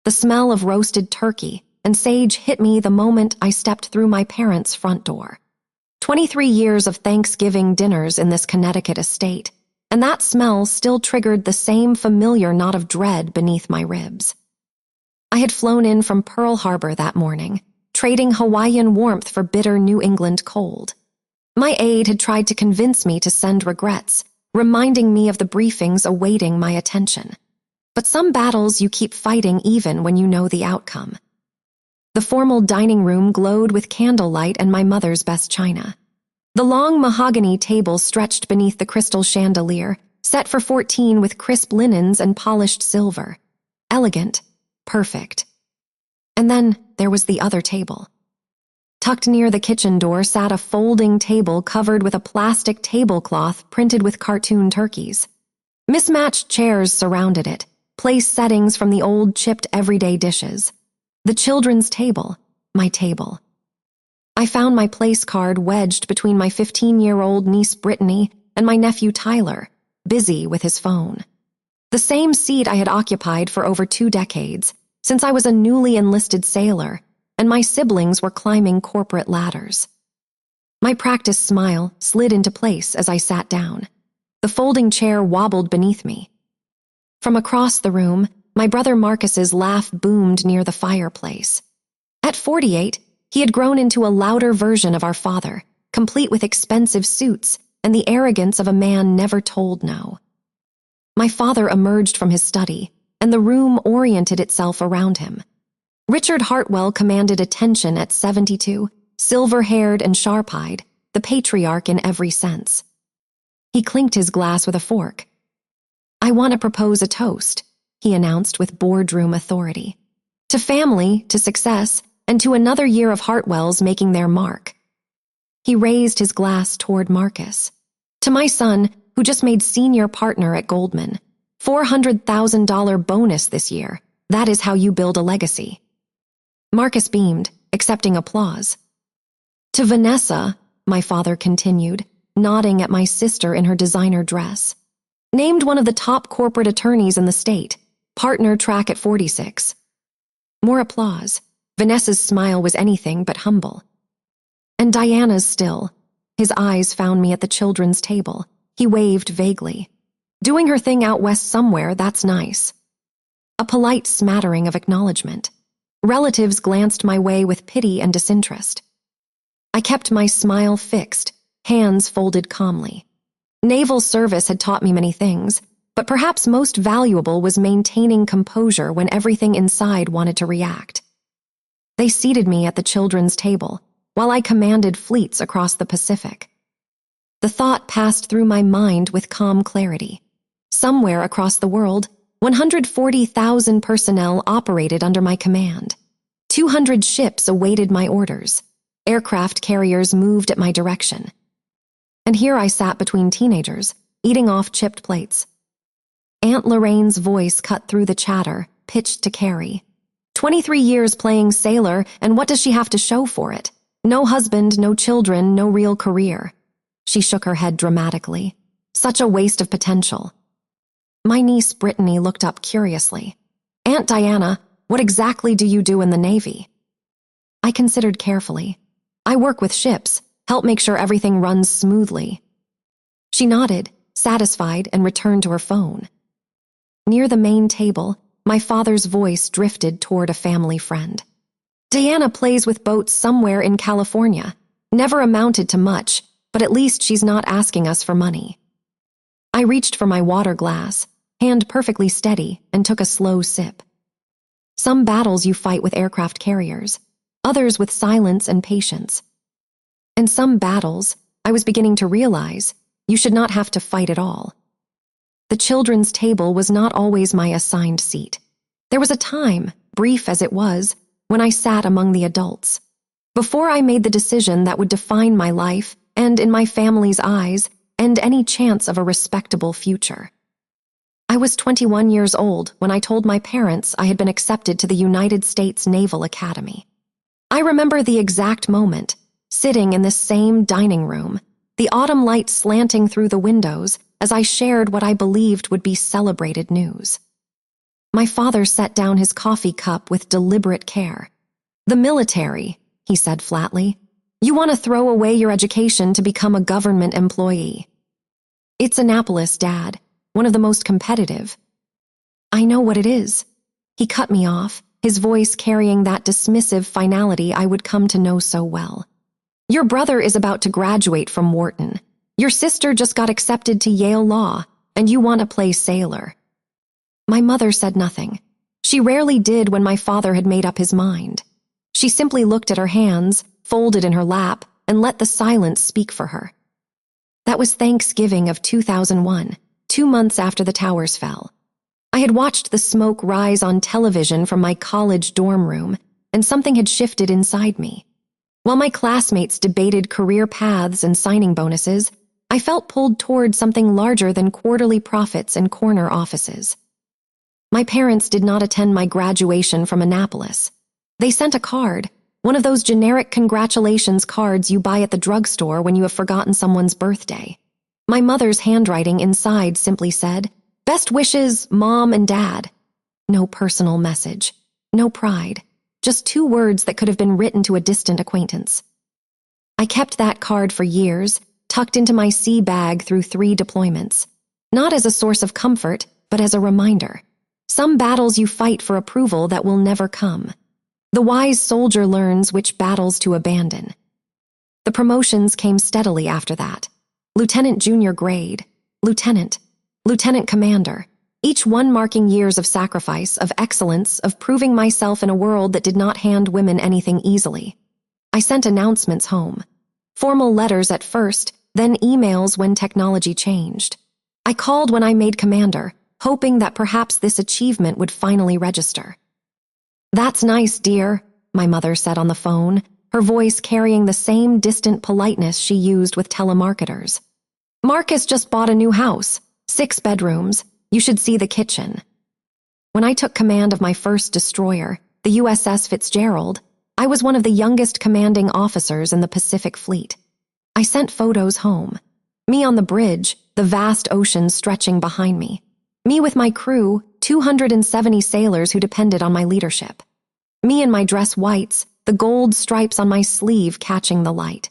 The smell of roasted turkey and sage hit me the moment I stepped through my parents' front door. 23 years of Thanksgiving dinners in this Connecticut estate, and that smell still triggered the same familiar knot of dread beneath my ribs. I had flown in from Pearl Harbor that morning, trading Hawaiian warmth for bitter New England cold. My aide had tried to convince me to send regrets, reminding me of the briefings awaiting my attention. But some battles you keep fighting even when you know the outcome. The formal dining room glowed with candlelight and my mother's best china. The long mahogany table stretched beneath the crystal chandelier, set for 14 with crisp linens and polished silver. Elegant, perfect. And then there was the other table. Tucked near the kitchen door sat a folding table covered with a plastic tablecloth printed with cartoon turkeys. Mismatched chairs surrounded it, place settings from the old chipped everyday dishes. The children's table, my table. I found my place card wedged between my 15-year-old niece Brittany and my nephew Tyler, busy with his phone. The same seat I had occupied for over 2 decades, since I was a newly enlisted sailor, and my siblings were climbing corporate ladders. My practiced smile slid into place as I sat down. The folding chair wobbled beneath me. From across the room, my brother Marcus's laugh boomed near the fireplace. At 48, he had grown into a louder version of our father, complete with expensive suits and the arrogance of a man never told no. My father emerged from his study, and the room oriented itself around him. Richard Hartwell commanded attention at 72, silver-haired and sharp-eyed, the patriarch in every sense. He clinked his glass with a fork. "I want to propose a toast," he announced with boardroom authority. "To family, to success, and to another year of Hartwells making their mark." He raised his glass toward Marcus. "To my son, who just made senior partner at Goldman. $400,000 bonus this year. That is how you build a legacy." Marcus beamed, accepting applause. "To Vanessa," my father continued, nodding at my sister in her designer dress. "Named one of the top corporate attorneys in the state. Partner track at 46. More applause. Vanessa's smile was anything but humble. And Diana's still. His eyes found me at the children's table. He waved vaguely. "Doing her thing out west somewhere, that's nice." A polite smattering of acknowledgement. Relatives glanced my way with pity and disinterest. I kept my smile fixed, hands folded calmly. Naval service had taught me many things, but perhaps most valuable was maintaining composure when everything inside wanted to react. They seated me at the children's table, while I commanded fleets across the Pacific. The thought passed through my mind with calm clarity. Somewhere across the world, 140,000 personnel operated under my command. 200 ships awaited my orders. Aircraft carriers moved at my direction. And here I sat between teenagers, eating off chipped plates. Aunt Lorraine's voice cut through the chatter, pitched to Carrie. 23 years playing sailor, and what does she have to show for it? No husband, no children, no real career. She shook her head dramatically. Such a waste of potential. My niece Brittany looked up curiously. "Aunt Diana, what exactly do you do in the Navy?" I considered carefully. "I work with ships, help make sure everything runs smoothly." She nodded, satisfied, and returned to her phone. Near the main table, my father's voice drifted toward a family friend. "Diana plays with boats somewhere in California. Never amounted to much, but at least she's not asking us for money." I reached for my water glass, hand perfectly steady, and took a slow sip. Some battles you fight with aircraft carriers, others with silence and patience. And some battles, I was beginning to realize, you should not have to fight at all. The children's table was not always my assigned seat. There was a time, brief as it was, when I sat among the adults. Before I made the decision that would define my life, and in my family's eyes, end any chance of a respectable future. I was 21 years old when I told my parents I had been accepted to the United States Naval Academy. I remember the exact moment, sitting in this same dining room, the autumn light slanting through the windows as I shared what I believed would be celebrated news. My father set down his coffee cup with deliberate care. "The military," he said flatly. "You want to throw away your education to become a government employee." "It's Annapolis, Dad, one of the most competitive." "I know what it is." He cut me off, his voice carrying that dismissive finality I would come to know so well. "Your brother is about to graduate from Wharton. Your sister just got accepted to Yale Law, and you want to play sailor." My mother said nothing. She rarely did when my father had made up his mind. She simply looked at her hands, folded in her lap, and let the silence speak for her. That was Thanksgiving of 2001, 2 months after the towers fell. I had watched the smoke rise on television from my college dorm room, and something had shifted inside me. While my classmates debated career paths and signing bonuses, I felt pulled toward something larger than quarterly profits and corner offices. My parents did not attend my graduation from Annapolis. They sent a card, one of those generic congratulations cards you buy at the drugstore when you have forgotten someone's birthday. My mother's handwriting inside simply said, "Best wishes, Mom and Dad." No personal message, no pride, just 2 words that could have been written to a distant acquaintance. I kept that card for years, tucked into my sea bag through 3 deployments, not as a source of comfort, but as a reminder. Some battles you fight for approval that will never come. The wise soldier learns which battles to abandon. The promotions came steadily after that. Lieutenant junior grade, lieutenant, lieutenant commander, each one marking years of sacrifice, of excellence, of proving myself in a world that did not hand women anything easily. I sent announcements home. Formal letters at first, then emails when technology changed. I called when I made commander, hoping that perhaps this achievement would finally register. "That's nice, dear," my mother said on the phone, her voice carrying the same distant politeness she used with telemarketers. "Marcus just bought a new house, 6 bedrooms. You should see the kitchen." When I took command of my first destroyer, the USS Fitzgerald, I was one of the youngest commanding officers in the Pacific Fleet. I sent photos home. Me on the bridge, the vast ocean stretching behind me. Me with my crew, 270 sailors who depended on my leadership. Me in my dress whites, the gold stripes on my sleeve catching the light.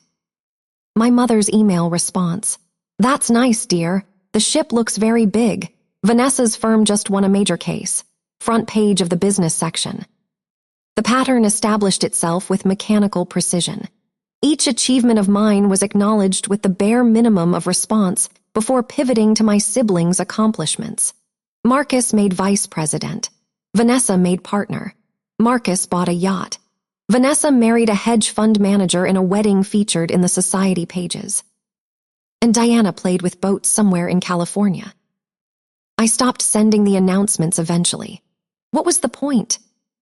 My mother's email response. "That's nice, dear. The ship looks very big. Vanessa's firm just won a major case. Front page of the business section." The pattern established itself with mechanical precision. Each achievement of mine was acknowledged with the bare minimum of response before pivoting to my siblings' accomplishments. Marcus made vice president. Vanessa made partner. Marcus bought a yacht. Vanessa married a hedge fund manager in a wedding featured in the society pages. And Diana played with boats somewhere in California. I stopped sending the announcements eventually. What was the point?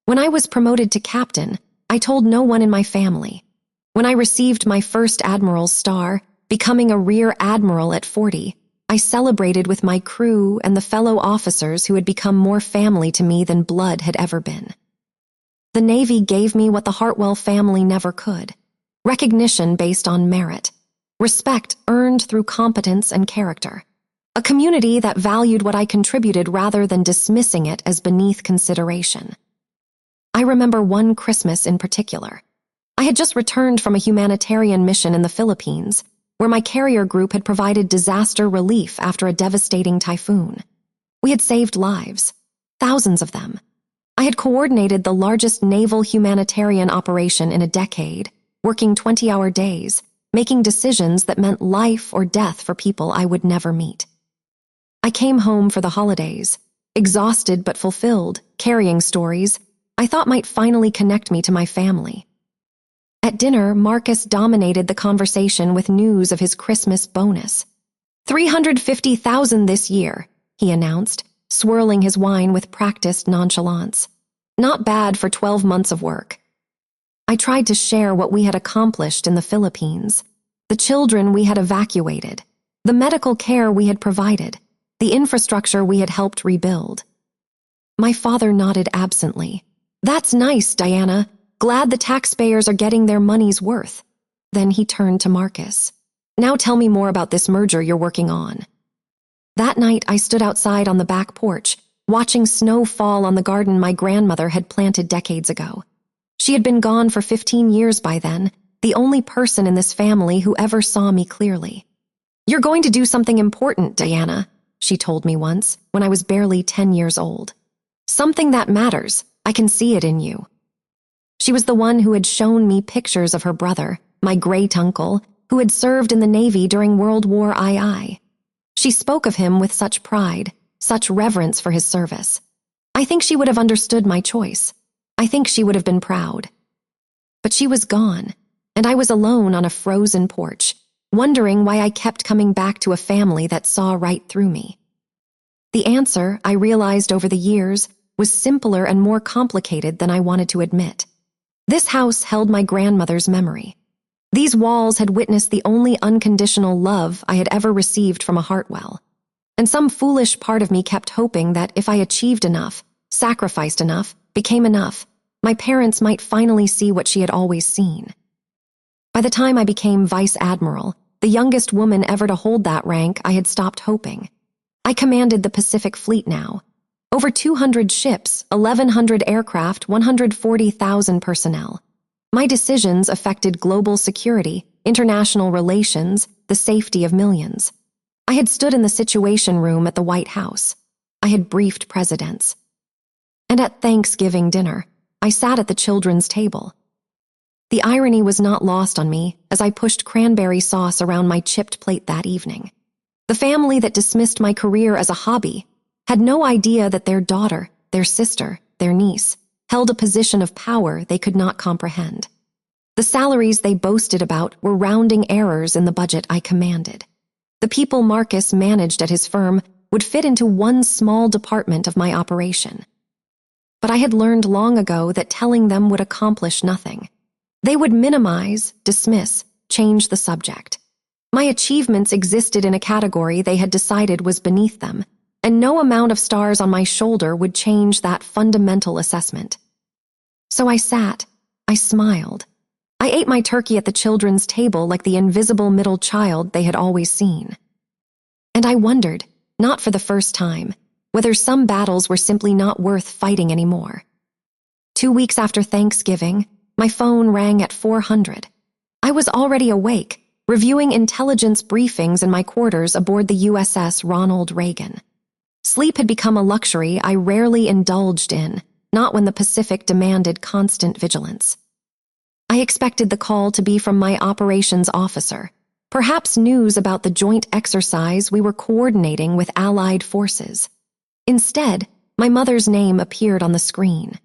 When I was promoted to captain, I told no one in my family. When I received my first admiral's star, becoming a rear admiral at 40, I celebrated with my crew and the fellow officers who had become more family to me than blood had ever been. The Navy gave me what the Hartwell family never could: recognition based on merit, respect earned through competence and character, a community that valued what I contributed rather than dismissing it as beneath consideration. I remember one Christmas in particular. I had just returned from a humanitarian mission in the Philippines, where my carrier group had provided disaster relief after a devastating typhoon. We had saved lives, thousands of them. I had coordinated the largest naval humanitarian operation in a decade, working 20-hour days, making decisions that meant life or death for people I would never meet. I came home for the holidays, exhausted but fulfilled, carrying stories I thought might finally connect me to my family. At dinner, Marcus dominated the conversation with news of his Christmas bonus. $350,000 this year, he announced, swirling his wine with practiced nonchalance. Not bad for 12 months of work. I tried to share what we had accomplished in the Philippines, the children we had evacuated, the medical care we had provided, the infrastructure we had helped rebuild. My father nodded absently. "That's nice, Diana. Glad the taxpayers are getting their money's worth." Then he turned to Marcus. "Now tell me more about this merger you're working on." That night I stood outside on the back porch, watching snow fall on the garden my grandmother had planted decades ago. She had been gone for 15 years by then, the only person in this family who ever saw me clearly. "You're going to do something important, Diana," she told me once, when I was barely 10 years old. "Something that matters. I can see it in you." She was the one who had shown me pictures of her brother, my great-uncle, who had served in the Navy during World War II. She spoke of him with such pride, such reverence for his service. I think she would have understood my choice. I think she would have been proud. But she was gone, and I was alone on a frozen porch, wondering why I kept coming back to a family that saw right through me. The answer, I realized over the years, was simpler and more complicated than I wanted to admit. This house held my grandmother's memory. These walls had witnessed the only unconditional love I had ever received from a Hartwell. And some foolish part of me kept hoping that if I achieved enough, sacrificed enough, became enough, my parents might finally see what she had always seen. By the time I became Vice Admiral, the youngest woman ever to hold that rank, I had stopped hoping. I commanded the Pacific Fleet now. Over 200 ships, 1,100 aircraft, 140,000 personnel. My decisions affected global security, international relations, the safety of millions. I had stood in the Situation Room at the White House. I had briefed presidents. And at Thanksgiving dinner, I sat at the children's table. The irony was not lost on me as I pushed cranberry sauce around my chipped plate that evening. The family that dismissed my career as a hobby had no idea that their daughter, their sister, their niece, held a position of power they could not comprehend. The salaries they boasted about were rounding errors in the budget I commanded. The people Marcus managed at his firm would fit into one small department of my operation. But I had learned long ago that telling them would accomplish nothing. They would minimize, dismiss, change the subject. My achievements existed in a category they had decided was beneath them, and no amount of stars on my shoulder would change that fundamental assessment. So I sat, I smiled. I ate my turkey at the children's table like the invisible middle child they had always seen. And I wondered, not for the first time, whether some battles were simply not worth fighting anymore. 2 weeks after Thanksgiving, my phone rang at 400. I was already awake, reviewing intelligence briefings in my quarters aboard the USS Ronald Reagan. Sleep had become a luxury I rarely indulged in, not when the Pacific demanded constant vigilance. I expected the call to be from my operations officer, perhaps news about the joint exercise we were coordinating with Allied forces. Instead, my mother's name appeared on the screen.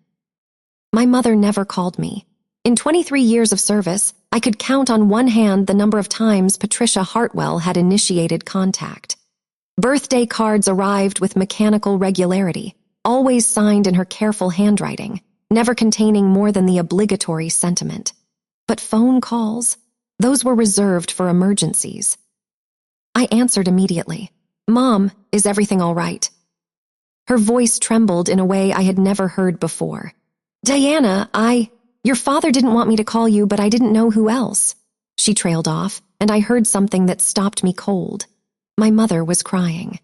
My mother never called me. In 23 years of service, I could count on one hand the number of times Patricia Hartwell had initiated contact. Birthday cards arrived with mechanical regularity, always signed in her careful handwriting, never containing more than the obligatory sentiment. But phone calls, those were reserved for emergencies. I answered immediately. "Mom, is everything all right?" Her voice trembled in a way I had never heard before. "Diana, your father didn't want me to call you, but I didn't know who else." She trailed off, and I heard something that stopped me cold. My mother was crying.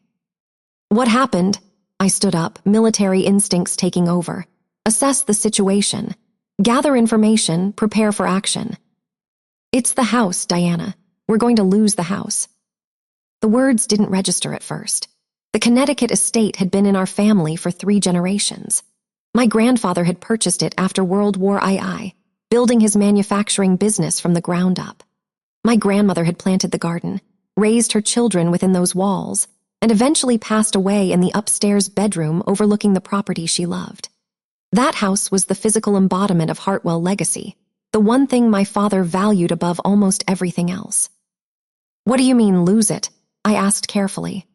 "What happened?" I stood up, military instincts taking over. Assess the situation. Gather information, prepare for action. "It's the house, Diana. We're going to lose the house." The words didn't register at first. The Connecticut estate had been in our family for 3 generations. My grandfather had purchased it after World War II, building his manufacturing business from the ground up. My grandmother had planted the garden, raised her children within those walls, and eventually passed away in the upstairs bedroom overlooking the property she loved. That house was the physical embodiment of Hartwell legacy, the one thing my father valued above almost everything else. "What do you mean, lose it?" I asked carefully.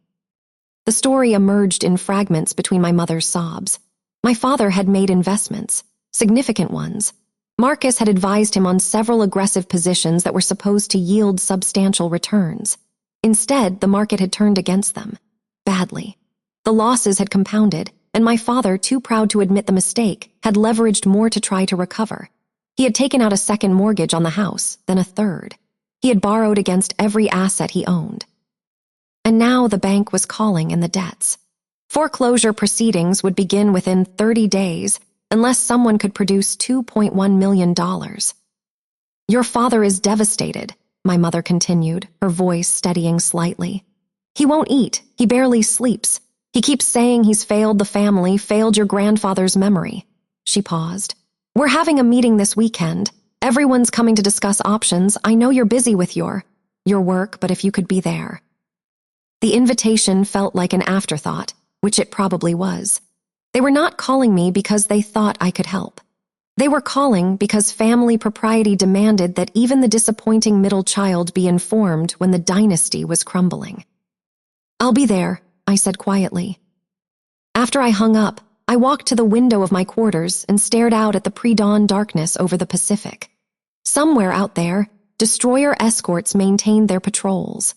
The story emerged in fragments between my mother's sobs. My father had made investments, significant ones. Marcus had advised him on several aggressive positions that were supposed to yield substantial returns. Instead, the market had turned against them. Badly. The losses had compounded, and my father, too proud to admit the mistake, had leveraged more to try to recover. He had taken out a second mortgage on the house, then a third. He had borrowed against every asset he owned. And now the bank was calling in the debts. Foreclosure proceedings would begin within 30 days unless someone could produce $2.1 million. Your father is devastated, my mother continued, her voice steadying slightly. He won't eat, he barely sleeps. He keeps saying he's failed the family, failed your grandfather's memory. She paused. We're having a meeting this weekend. Everyone's coming to discuss options. I know you're busy with your work, but if you could be there. The invitation felt like an afterthought, which it probably was. They were not calling me because they thought I could help. They were calling because family propriety demanded that even the disappointing middle child be informed when the dynasty was crumbling. I'll be there, I said quietly. After I hung up, I walked to the window of my quarters and stared out at the pre-dawn darkness over the Pacific. Somewhere out there, destroyer escorts maintained their patrols.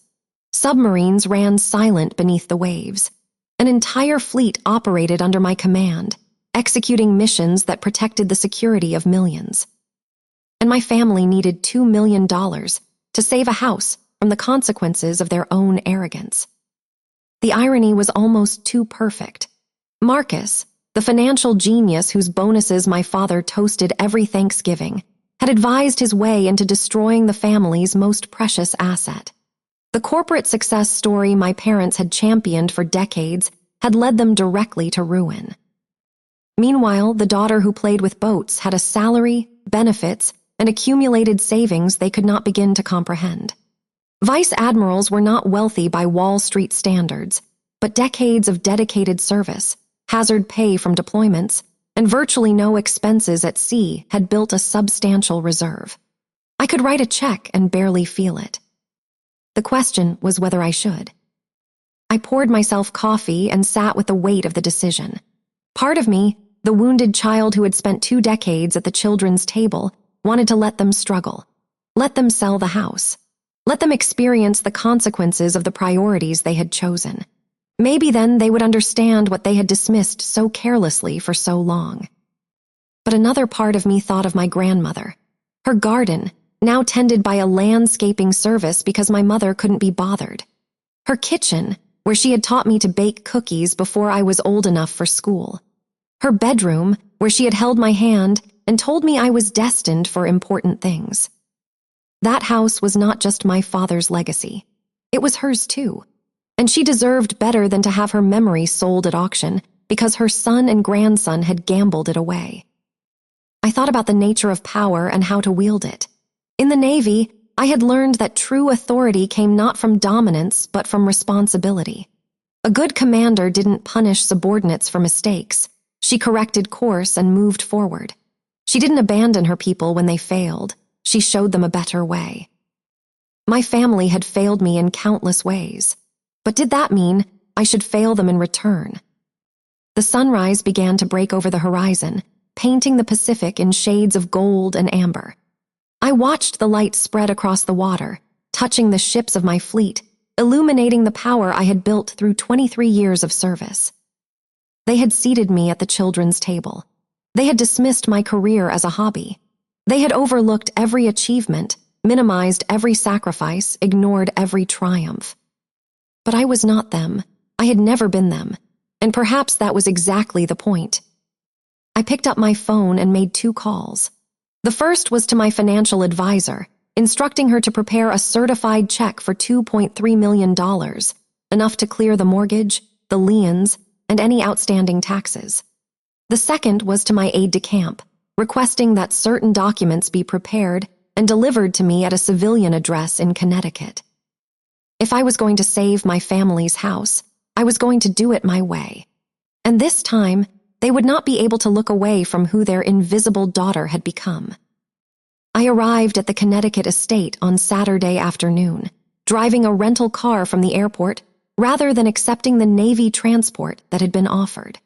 Submarines ran silent beneath the waves. An entire fleet operated under my command, executing missions that protected the security of millions. And my family needed $2 million to save a house from the consequences of their own arrogance. The irony was almost too perfect. Marcus, the financial genius whose bonuses my father toasted every Thanksgiving, had advised his way into destroying the family's most precious asset. The corporate success story my parents had championed for decades had led them directly to ruin. Meanwhile, the daughter who played with boats had a salary, benefits, and accumulated savings they could not begin to comprehend. Vice admirals were not wealthy by Wall Street standards, but decades of dedicated service, hazard pay from deployments, and virtually no expenses at sea had built a substantial reserve. I could write a check and barely feel it. The question was whether I should. I poured myself coffee and sat with the weight of the decision. Part of me, the wounded child who had spent 2 decades at the children's table, wanted to let them struggle, let them sell the house, let them experience the consequences of the priorities they had chosen. Maybe then they would understand what they had dismissed so carelessly for so long. But another part of me thought of my grandmother, her garden, now tended by a landscaping service because my mother couldn't be bothered, her kitchen, where she had taught me to bake cookies before I was old enough for school, her bedroom, where she had held my hand and told me I was destined for important things. That house was not just my father's legacy. It was hers too. And she deserved better than to have her memory sold at auction because her son and grandson had gambled it away. I thought about the nature of power and how to wield it. In the Navy, I had learned that true authority came not from dominance but from responsibility. A good commander didn't punish subordinates for mistakes. She corrected course and moved forward. She didn't abandon her people when they failed. She showed them a better way. My family had failed me in countless ways. But did that mean I should fail them in return? The sunrise began to break over the horizon, painting the Pacific in shades of gold and amber. I watched the light spread across the water, touching the ships of my fleet, illuminating the power I had built through 23 years of service. They had seated me at the children's table. They had dismissed my career as a hobby. They had overlooked every achievement, minimized every sacrifice, ignored every triumph. But I was not them. I had never been them, and perhaps that was exactly the point. I picked up my phone and made 2 calls. The first was to my financial advisor, instructing her to prepare a certified check for $2.3 million, enough to clear the mortgage, the liens, and any outstanding taxes. The second was to my aide-de-camp, requesting that certain documents be prepared and delivered to me at a civilian address in Connecticut. If I was going to save my family's house, I was going to do it my way. And this time, they would not be able to look away from who their invisible daughter had become. I arrived at the Connecticut estate on Saturday afternoon, driving a rental car from the airport rather than accepting the Navy transport that had been offered.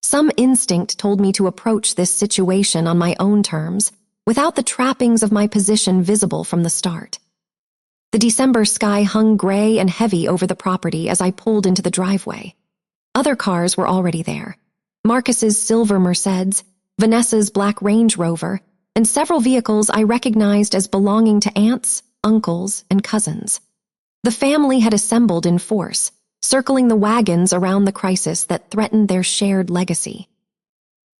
Some instinct told me to approach this situation on my own terms, without the trappings of my position visible from the start. The December sky hung gray and heavy over the property as I pulled into the driveway. Other cars were already there. Marcus's silver Mercedes, Vanessa's black Range Rover, and several vehicles I recognized as belonging to aunts, uncles, and cousins. The family had assembled in force, circling the wagons around the crisis that threatened their shared legacy.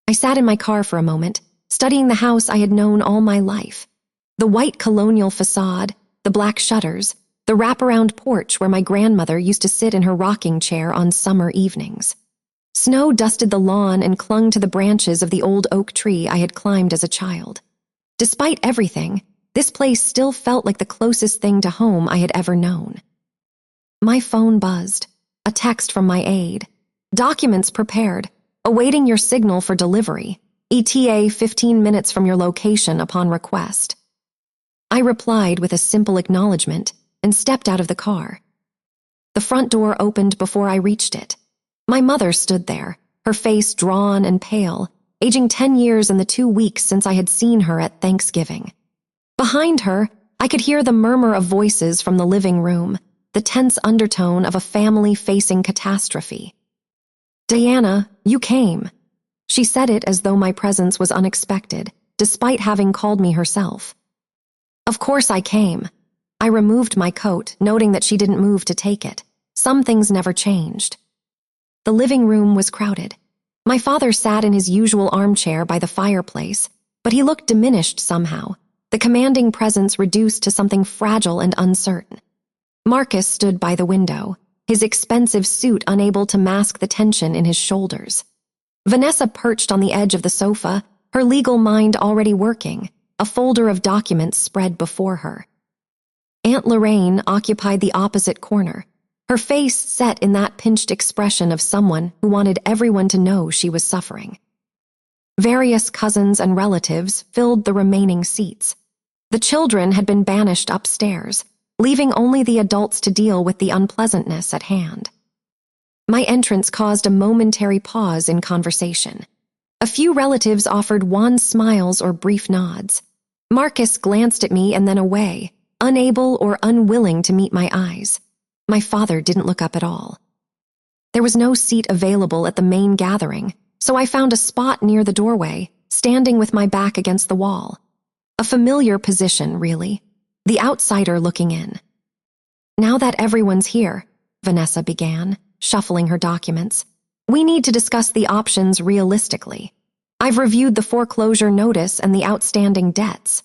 I sat in my car for a moment, studying the house I had known all my life. The white colonial facade, the black shutters, the wraparound porch where my grandmother used to sit in her rocking chair on summer evenings. Snow dusted the lawn and clung to the branches of the old oak tree I had climbed as a child. Despite everything, this place still felt like the closest thing to home I had ever known. My phone buzzed. A text from my aide. Documents prepared, awaiting your signal for delivery. ETA 15 minutes from your location upon request. I replied with a simple acknowledgement and stepped out of the car. The front door opened before I reached it. My mother stood there, her face drawn and pale, aging 10 years in the 2 weeks since I had seen her at Thanksgiving. Behind her, I could hear the murmur of voices from the living room, the tense undertone of a family facing catastrophe. "Diana, you came." She said it as though my presence was unexpected, despite having called me herself. Of course I came. I removed my coat, noting that she didn't move to take it. Some things never changed. The living room was crowded. My father sat in his usual armchair by the fireplace, but he looked diminished somehow, the commanding presence reduced to something fragile and uncertain. Marcus stood by the window, his expensive suit unable to mask the tension in his shoulders. Vanessa perched on the edge of the sofa, her legal mind already working, a folder of documents spread before her. Aunt Lorraine occupied the opposite corner, her face set in that pinched expression of someone who wanted everyone to know she was suffering. Various cousins and relatives filled the remaining seats. The children had been banished upstairs, leaving only the adults to deal with the unpleasantness at hand. My entrance caused a momentary pause in conversation. A few relatives offered wan smiles or brief nods. Marcus glanced at me and then away, unable or unwilling to meet my eyes. My father didn't look up at all. There was no seat available at the main gathering, so I found a spot near the doorway, standing with my back against the wall. A familiar position, really. The outsider looking in. "Now that everyone's here," Vanessa began, shuffling her documents, "we need to discuss the options realistically. I've reviewed the foreclosure notice and the outstanding debts.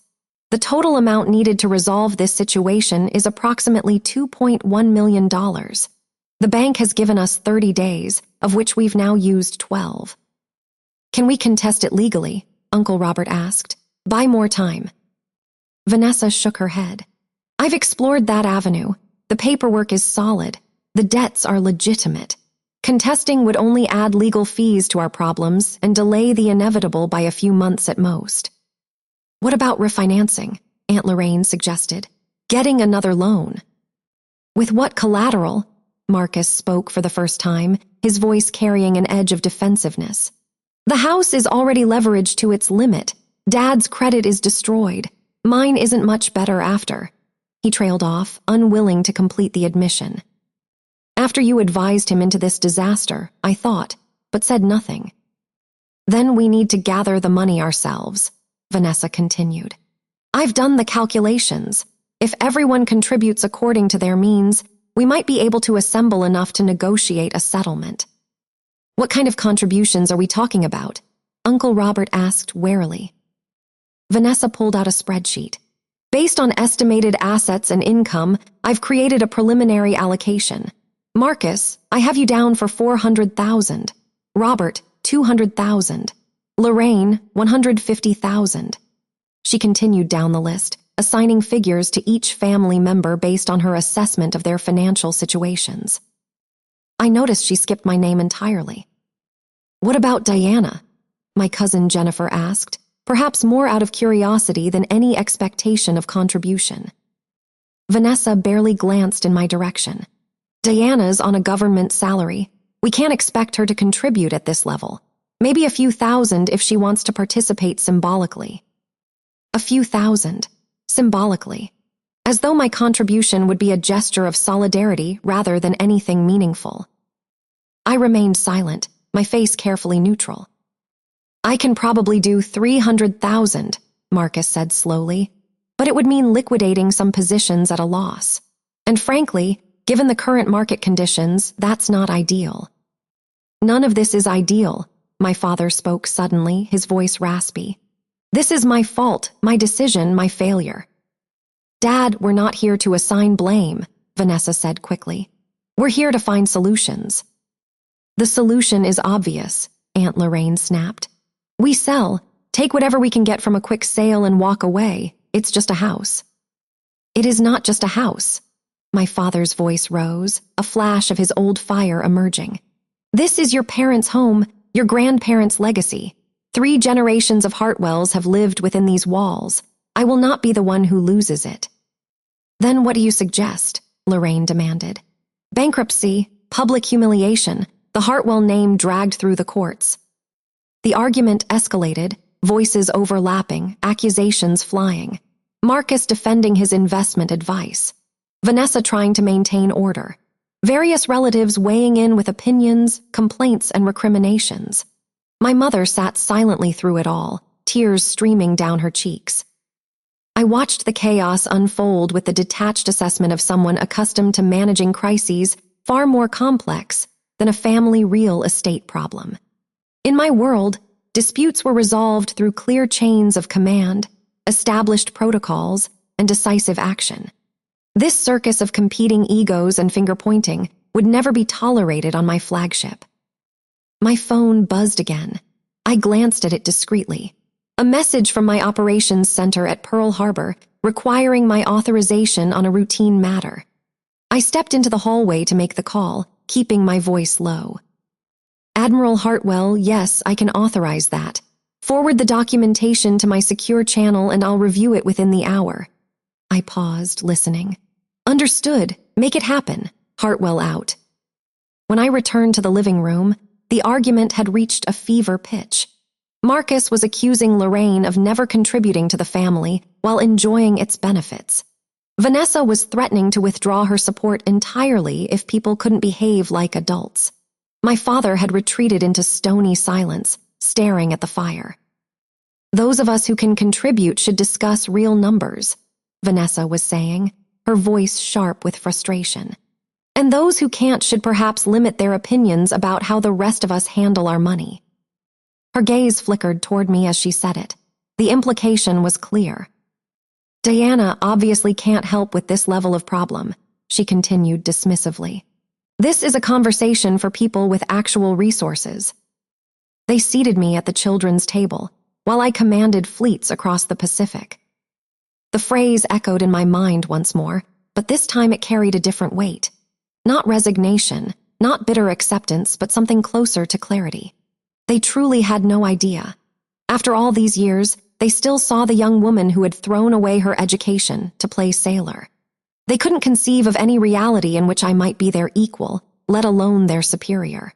The total amount needed to resolve this situation is approximately $2.1 million. The bank has given us 30 days, of which we've now used 12. "Can we contest it legally?" Uncle Robert asked. "Buy more time." Vanessa shook her head. "I've explored that avenue. The paperwork is solid. The debts are legitimate. Contesting would only add legal fees to our problems and delay the inevitable by a few months at most." "What about refinancing?" Aunt Lorraine suggested. "Getting another loan." "With what collateral?" Marcus spoke for the first time, his voice carrying an edge of defensiveness. "The house is already leveraged to its limit. Dad's credit is destroyed. Mine isn't much better after." He trailed off, unwilling to complete the admission. "After you advised him into this disaster, I thought, but said nothing." "Then we need to gather the money ourselves," Vanessa continued. "I've done the calculations. If everyone contributes according to their means, we might be able to assemble enough to negotiate a settlement." "What kind of contributions are we talking about?" Uncle Robert asked warily. Vanessa pulled out a spreadsheet. "Based on estimated assets and income, I've created a preliminary allocation. Marcus, I have you down for $400,000. Robert, $200,000. Lorraine, $150,000. She continued down the list, assigning figures to each family member based on her assessment of their financial situations. I noticed she skipped my name entirely. "What about Diana?" my cousin Jennifer asked, perhaps more out of curiosity than any expectation of contribution. Vanessa barely glanced in my direction. "Diana's on a government salary. We can't expect her to contribute at this level. Maybe a few thousand if she wants to participate symbolically." A few thousand, symbolically. As though my contribution would be a gesture of solidarity rather than anything meaningful. I remained silent, my face carefully neutral. "I can probably do 300,000, Marcus said slowly, "but it would mean liquidating some positions at a loss. And frankly, Given the current market conditions, that's not ideal. None of this is ideal, my father spoke suddenly, his voice raspy. This is my fault, my decision, my failure. Dad, we're not here to assign blame, Vanessa said quickly. We're here to find solutions. The solution is obvious, Aunt Lorraine snapped. We sell, take whatever we can get from a quick sale and walk away. It's just a house. It is not just a house. My father's voice rose, a flash of his old fire emerging. This is your parents' home, your grandparents' legacy. 3 generations of Hartwells have lived within these walls. I will not be the one who loses it. Then what do you suggest? Lorraine demanded. Bankruptcy, public humiliation, the Hartwell name dragged through the courts. The argument escalated, voices overlapping, accusations flying. Marcus defending his investment advice. Vanessa trying to maintain order. Various relatives weighing in with opinions, complaints, and recriminations. My mother sat silently through it all, tears streaming down her cheeks. I watched the chaos unfold with the detached assessment of someone accustomed to managing crises far more complex than a family real estate problem. In my world, disputes were resolved through clear chains of command, established protocols, and decisive action. This circus of competing egos and finger-pointing would never be tolerated on my flagship. My phone buzzed again. I glanced at it discreetly. A message from my operations center at Pearl Harbor requiring my authorization on a routine matter. I stepped into the hallway to make the call, keeping my voice low. Admiral Hartwell, yes, I can authorize that. Forward the documentation to my secure channel and I'll review it within the hour. I paused, listening. Understood. Make it happen. Hartwell out. When I returned to the living room, the argument had reached a fever pitch. Marcus was accusing Lorraine of never contributing to the family while enjoying its benefits. Vanessa was threatening to withdraw her support entirely if people couldn't behave like adults. My father had retreated into stony silence, staring at the fire. Those of us who can contribute should discuss real numbers, Vanessa was saying, her voice sharp with frustration. And those who can't should perhaps limit their opinions about how the rest of us handle our money. Her gaze flickered toward me as she said it. The implication was clear. Diana obviously can't help with this level of problem, she continued dismissively. This is a conversation for people with actual resources. They seated me at the children's table, while I commanded fleets across the Pacific. The phrase echoed in my mind once more, but this time it carried a different weight. Not resignation, not bitter acceptance, but something closer to clarity. They truly had no idea. After all these years, they still saw the young woman who had thrown away her education to play sailor. They couldn't conceive of any reality in which I might be their equal, let alone their superior.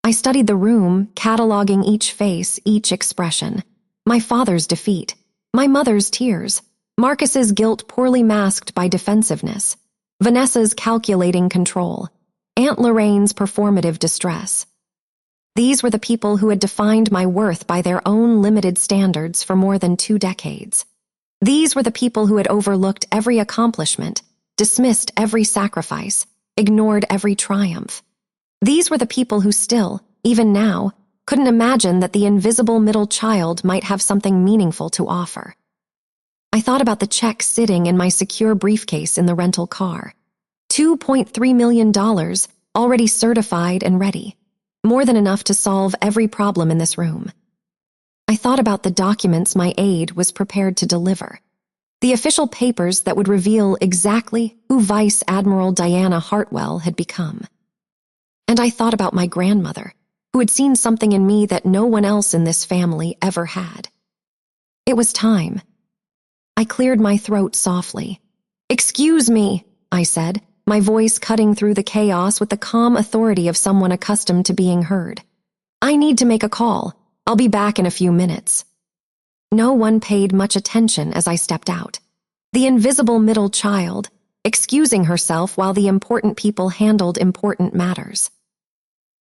I studied the room, cataloging each face, each expression. My father's defeat, my mother's tears, Marcus's guilt poorly masked by defensiveness, Vanessa's calculating control, Aunt Lorraine's performative distress. These were the people who had defined my worth by their own limited standards for more than 2 decades. These were the people who had overlooked every accomplishment, dismissed every sacrifice, ignored every triumph. These were the people who still, even now, couldn't imagine that the invisible middle child might have something meaningful to offer. I thought about the check sitting in my secure briefcase in the rental car. $2.3 million, already certified and ready. More than enough to solve every problem in this room. I thought about the documents my aide was prepared to deliver. The official papers that would reveal exactly who Vice Admiral Diana Hartwell had become. And I thought about my grandmother, who had seen something in me that no one else in this family ever had. It was time. I cleared my throat softly. "Excuse me," I said, my voice cutting through the chaos with the calm authority of someone accustomed to being heard. "I need to make a call. I'll be back in a few minutes." No one paid much attention as I stepped out. The invisible middle child, excusing herself while the important people handled important matters.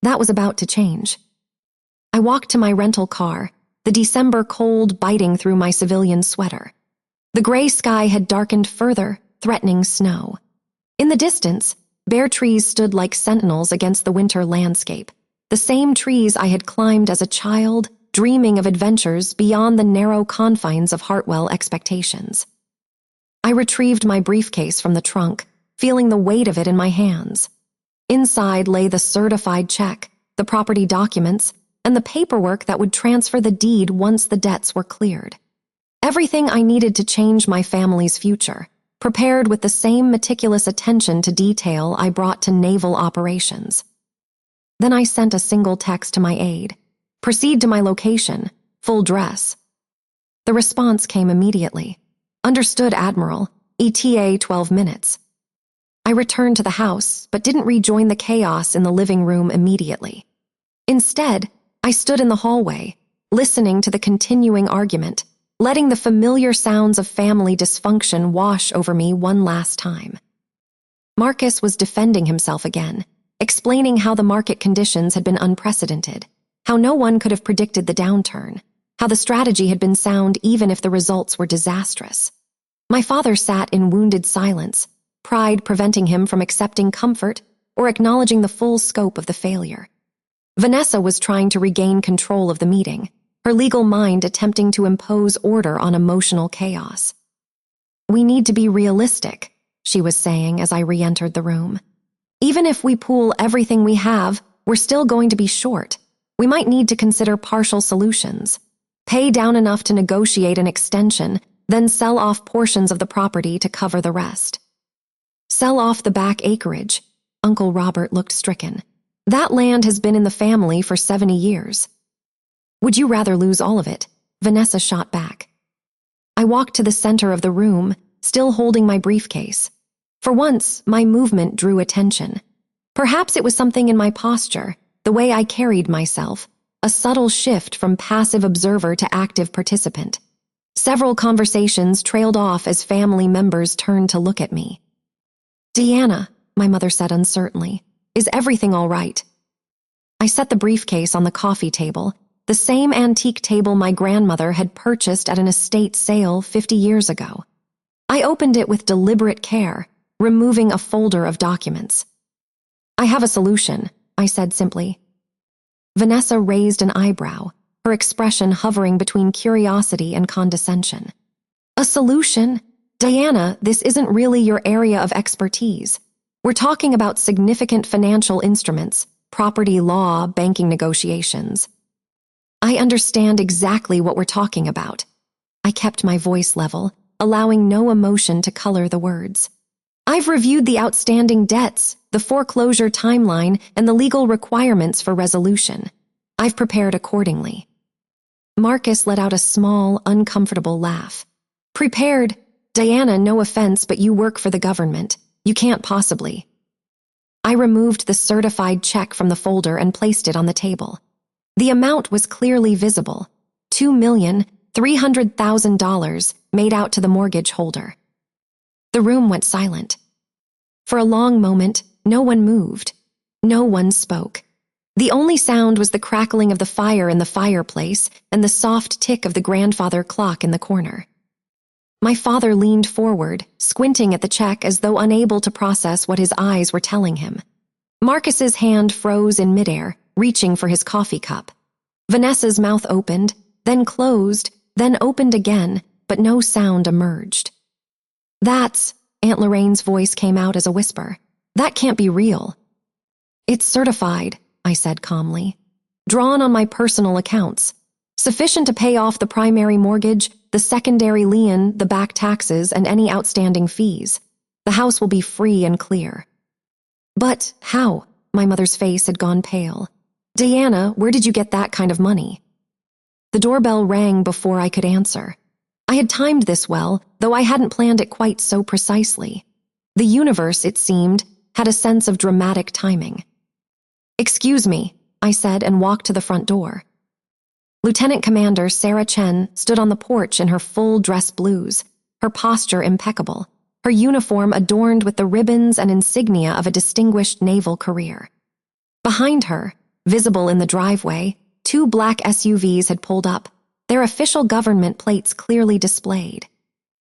That was about to change. I walked to my rental car, the December cold biting through my civilian sweater. The gray sky had darkened further, threatening snow. In the distance, Bare trees stood like sentinels against the winter landscape, the same trees I had climbed as a child, dreaming of adventures beyond the narrow confines of Hartwell expectations. I retrieved my briefcase from the trunk, feeling the weight of it in my hands. Inside lay the certified check, the property documents, and the paperwork that would transfer the deed once the debts were cleared. Everything I needed to change my family's future, prepared with the same meticulous attention to detail I brought to naval operations. Then I sent a single text to my aide. Proceed to my location, full dress. The response came immediately. Understood, Admiral. ETA 12 minutes. I returned to the house, but didn't rejoin the chaos in the living room immediately. Instead, I stood in the hallway, listening to the continuing argument, letting the familiar sounds of family dysfunction wash over me one last time. Marcus was defending himself again, explaining how the market conditions had been unprecedented, how no one could have predicted the downturn, how the strategy had been sound even if the results were disastrous. My father sat in wounded silence, pride preventing him from accepting comfort or acknowledging the full scope of the failure. Vanessa was trying to regain control of the meeting, her legal mind attempting to impose order on emotional chaos. We need to be realistic, she was saying as I re-entered the room. Even if we pool everything we have, we're still going to be short. We might need to consider partial solutions. Pay down enough to negotiate an extension, then sell off portions of the property to cover the rest. Sell off the back acreage. Uncle Robert looked stricken. That land has been in the family for 70 years. Would you rather lose all of it? Vanessa shot back. I walked to the center of the room, still holding my briefcase. For once, my movement drew attention. Perhaps it was something in my posture, the way I carried myself, a subtle shift from passive observer to active participant. Several conversations trailed off as family members turned to look at me. Deanna, my mother said uncertainly, is everything all right? I set the briefcase on the coffee table, the same antique table my grandmother had purchased at an estate sale 50 years ago. I opened it with deliberate care, removing a folder of documents. I have a solution, I said simply. Vanessa raised an eyebrow, her expression hovering between curiosity and condescension. A solution? Diana, this isn't really your area of expertise. We're talking about significant financial instruments, property law, banking negotiations. I understand exactly what we're talking about. I kept my voice level, allowing no emotion to color the words. I've reviewed the outstanding debts, the foreclosure timeline, and the legal requirements for resolution. I've prepared accordingly. Marcus let out a small, uncomfortable laugh. Prepared? Diana, no offense, but you work for the government. You can't possibly. I removed the certified check from the folder and placed it on the table. The amount was clearly visible, $2,300,000 made out to the mortgage holder. The room went silent. For a long moment, no one moved. No one spoke. The only sound was the crackling of the fire in the fireplace and the soft tick of the grandfather clock in the corner. My father leaned forward, squinting at the check as though unable to process what his eyes were telling him. Marcus's hand froze in midair, reaching for his coffee cup. Vanessa's mouth opened, then closed, then opened again, but no sound emerged. That's, Aunt Lorraine's voice came out as a whisper. That can't be real. It's certified, I said calmly. Drawn on my personal accounts. Sufficient to pay off the primary mortgage, the secondary lien, the back taxes, and any outstanding fees. The house will be free and clear. But how? My mother's face had gone pale. Diana, where did you get that kind of money? The doorbell rang before I could answer. I had timed this well, though I hadn't planned it quite so precisely. The universe, it seemed, had a sense of dramatic timing. Excuse me, I said and walked to the front door. Lieutenant Commander Sarah Chen stood on the porch in her full dress blues, her posture impeccable, her uniform adorned with the ribbons and insignia of a distinguished naval career. Behind her, visible in the driveway, 2 black SUVs had pulled up, their official government plates clearly displayed.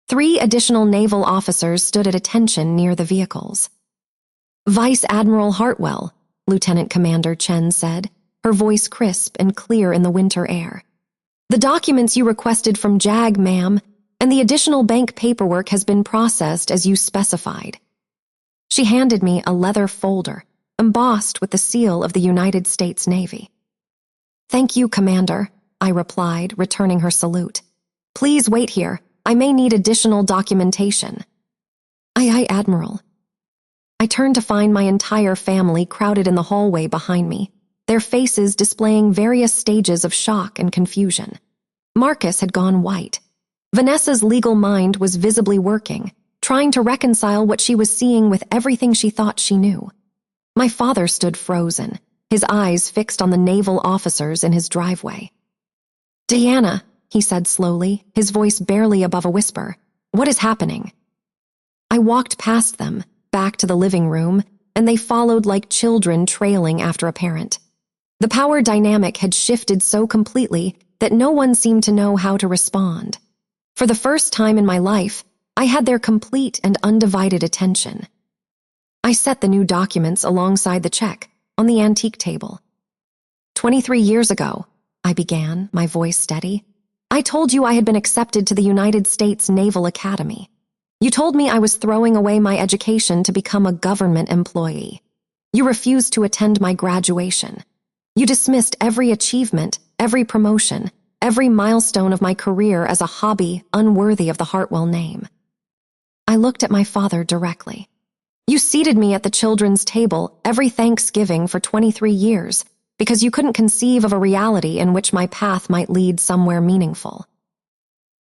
3 additional naval officers stood at attention near the vehicles. Vice Admiral Hartwell, Lieutenant Commander Chen said, her voice crisp and clear in the winter air. The documents you requested from JAG, ma'am, and the additional bank paperwork has been processed as you specified. She handed me a leather folder, embossed with the seal of the United States Navy. Thank you, Commander, I replied, returning her salute. Please wait here. I may need additional documentation. Aye, Admiral. I turned to find my entire family crowded in the hallway behind me, their faces displaying various stages of shock and confusion. Marcus had gone white. Vanessa's legal mind was visibly working, trying to reconcile what she was seeing with everything she thought she knew. My father stood frozen, his eyes fixed on the naval officers in his driveway. Diana, he said slowly, his voice barely above a whisper, what is happening? I walked past them, back to the living room, and they followed like children trailing after a parent. The power dynamic had shifted so completely that no one seemed to know how to respond. For the first time in my life, I had their complete and undivided attention. I set the new documents alongside the check on the antique table. 23 years ago, I began, my voice steady, I told you I had been accepted to the United States Naval Academy. You told me I was throwing away my education to become a government employee. You refused to attend my graduation. You dismissed every achievement, every promotion, every milestone of my career as a hobby unworthy of the Hartwell name. I looked at my father directly. You seated me at the children's table every Thanksgiving for 23 years because you couldn't conceive of a reality in which my path might lead somewhere meaningful.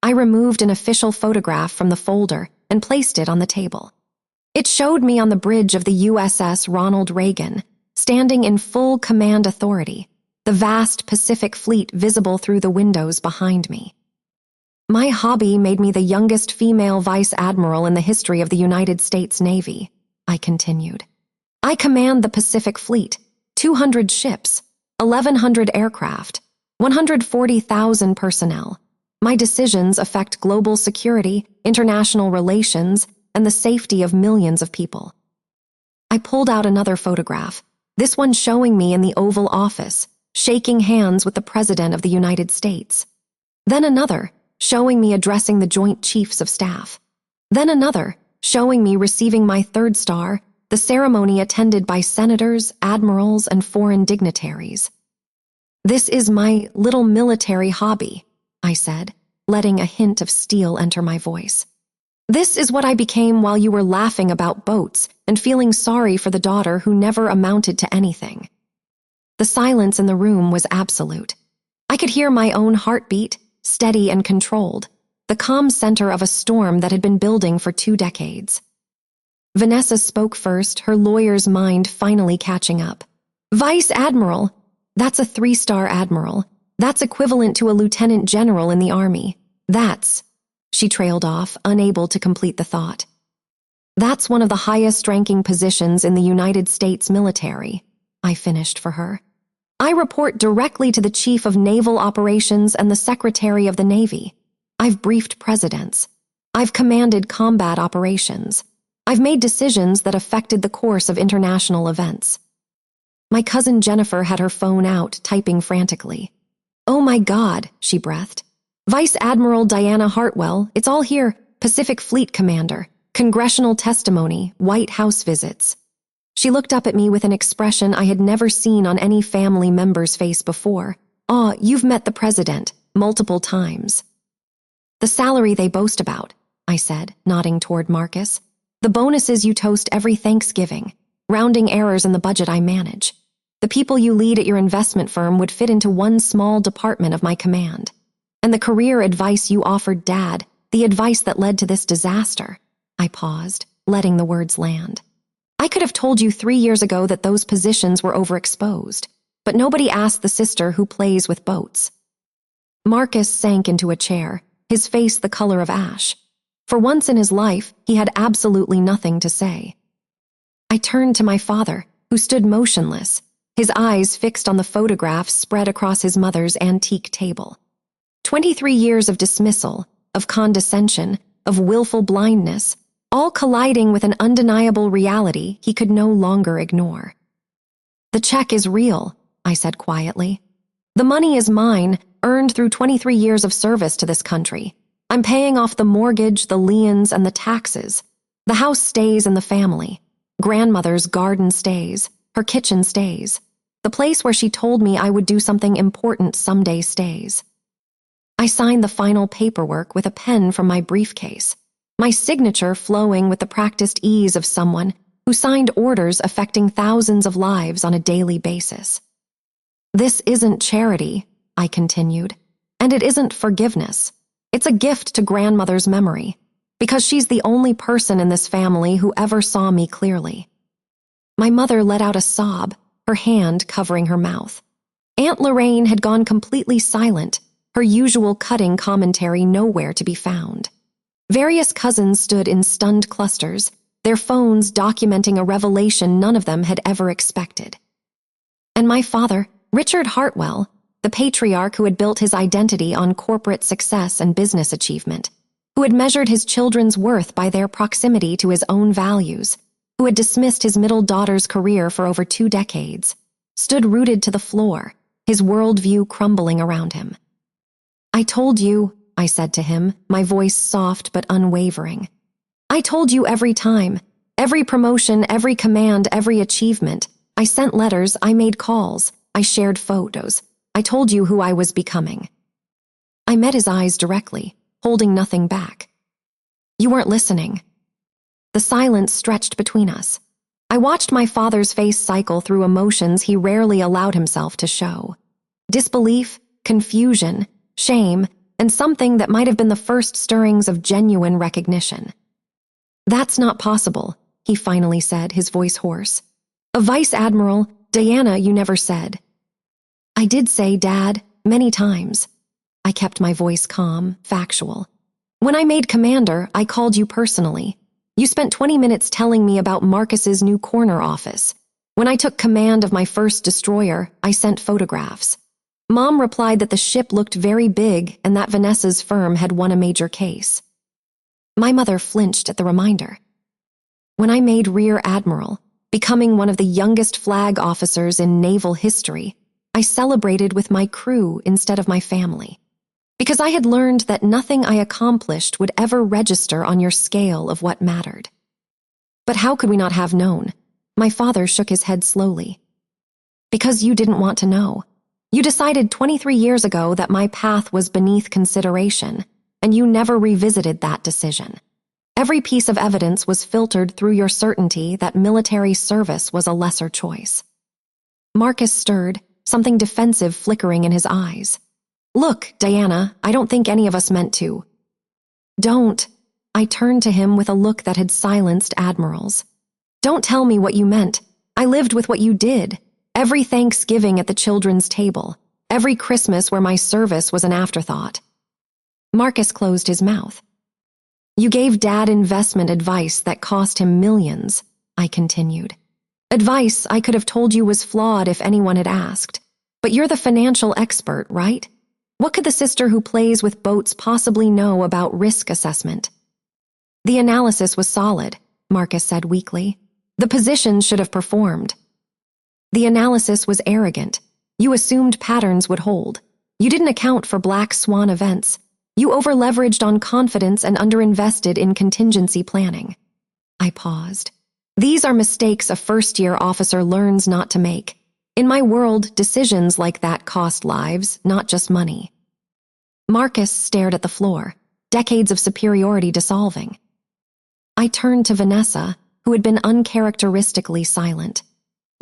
I removed an official photograph from the folder and placed it on the table. It showed me on the bridge of the USS Ronald Reagan, standing in full command authority, the vast Pacific Fleet visible through the windows behind me. My hobby made me the youngest female vice admiral in the history of the United States Navy, I continued. I command the Pacific Fleet, 200 ships, 1,100 aircraft, 140,000 personnel. My decisions affect global security, international relations, and the safety of millions of people. I pulled out another photograph, this one showing me in the Oval Office, shaking hands with the President of the United States. Then another, showing me addressing the Joint Chiefs of Staff. Then another, showing me receiving my third star, the ceremony attended by senators, admirals, and foreign dignitaries. This is my little military hobby, I said, letting a hint of steel enter my voice. This is what I became while you were laughing about boats and feeling sorry for the daughter who never amounted to anything. The silence in the room was absolute. I could hear my own heartbeat, steady and controlled, the calm center of a storm that had been building for 2 decades. Vanessa spoke first, her lawyer's mind finally catching up. Vice Admiral, that's a 3-star admiral. That's equivalent to a lieutenant general in the Army. That's, she trailed off, unable to complete the thought. That's one of the highest-ranking positions in the United States military, I finished for her. I report directly to the Chief of Naval Operations and the Secretary of the Navy. I've briefed presidents. I've commanded combat operations. I've made decisions that affected the course of international events. My cousin Jennifer had her phone out, typing frantically. Oh my God, she breathed. Vice Admiral Diana Hartwell, it's all here, Pacific Fleet Commander, congressional testimony, White House visits. She looked up at me with an expression I had never seen on any family member's face before. "Ah, you've met the president, multiple times." "The salary they boast about," I said, nodding toward Marcus. "The bonuses you toast every Thanksgiving, rounding errors in the budget I manage. The people you lead at your investment firm would fit into one small department of my command. And the career advice you offered Dad, the advice that led to this disaster." I paused, letting the words land. I could have told you 3 years ago that those positions were overexposed, but nobody asked the sister who plays with boats. Marcus sank into a chair, his face the color of ash. For once in his life, he had absolutely nothing to say. I turned to my father, who stood motionless, his eyes fixed on the photographs spread across his mother's antique table. 23 years of dismissal, of condescension, of willful blindness, all colliding with an undeniable reality he could no longer ignore. "The check is real," I said quietly. "The money is mine, earned through 23 years of service to this country. I'm paying off the mortgage, the liens, and the taxes. The house stays in the family. Grandmother's garden stays. Her kitchen stays. The place where she told me I would do something important someday stays." I signed the final paperwork with a pen from my briefcase, my signature flowing with the practiced ease of someone who signed orders affecting thousands of lives on a daily basis. "This isn't charity," I continued, "and it isn't forgiveness. It's a gift to grandmother's memory, because she's the only person in this family who ever saw me clearly." My mother let out a sob, her hand covering her mouth. Aunt Lorraine had gone completely silent, her usual cutting commentary nowhere to be found. Various cousins stood in stunned clusters, their phones documenting a revelation none of them had ever expected. And my father, Richard Hartwell, the patriarch who had built his identity on corporate success and business achievement, who had measured his children's worth by their proximity to his own values, who had dismissed his middle daughter's career for over 2 decades, stood rooted to the floor, his worldview crumbling around him. "I told you," I said to him, my voice soft but unwavering. "I told you every time, every promotion, every command, every achievement. I sent letters, I made calls, I shared photos. I told you who I was becoming." I met his eyes directly, holding nothing back. "You weren't listening." The silence stretched between us. I watched my father's face cycle through emotions he rarely allowed himself to show. Disbelief, confusion, shame, and something that might have been the first stirrings of genuine recognition. "That's not possible," he finally said, his voice hoarse. "A vice admiral, Diana, you never said." "I did say, Dad, many times." I kept my voice calm, factual. "When I made commander, I called you personally. You spent 20 minutes telling me about Marcus's new corner office. When I took command of my first destroyer, I sent photographs. Mom replied that the ship looked very big and that Vanessa's firm had won a major case." My mother flinched at the reminder. "When I made Rear Admiral, becoming one of the youngest flag officers in naval history, I celebrated with my crew instead of my family, because I had learned that nothing I accomplished would ever register on your scale of what mattered." "But how could we not have known?" My father shook his head slowly. "Because you didn't want to know. You decided 23 years ago that my path was beneath consideration, and you never revisited that decision. Every piece of evidence was filtered through your certainty that military service was a lesser choice." Marcus stirred, something defensive flickering in his eyes. "Look, Diana, I don't think any of us meant to." "Don't." I turned to him with a look that had silenced admirals. "Don't tell me what you meant. I lived with what you did. Every Thanksgiving at the children's table. Every Christmas where my service was an afterthought." Marcus closed his mouth. "You gave Dad investment advice that cost him millions," I continued. "Advice I could have told you was flawed if anyone had asked. But you're the financial expert, right? What could the sister who plays with boats possibly know about risk assessment?" "The analysis was solid," Marcus said weakly. "The positions should have performed." "The analysis was arrogant. You assumed patterns would hold. You didn't account for black swan events. You overleveraged on confidence and underinvested in contingency planning." I paused. "These are mistakes a first-year officer learns not to make. In my world, decisions like that cost lives, not just money." Marcus stared at the floor, decades of superiority dissolving. I turned to Vanessa, who had been uncharacteristically silent.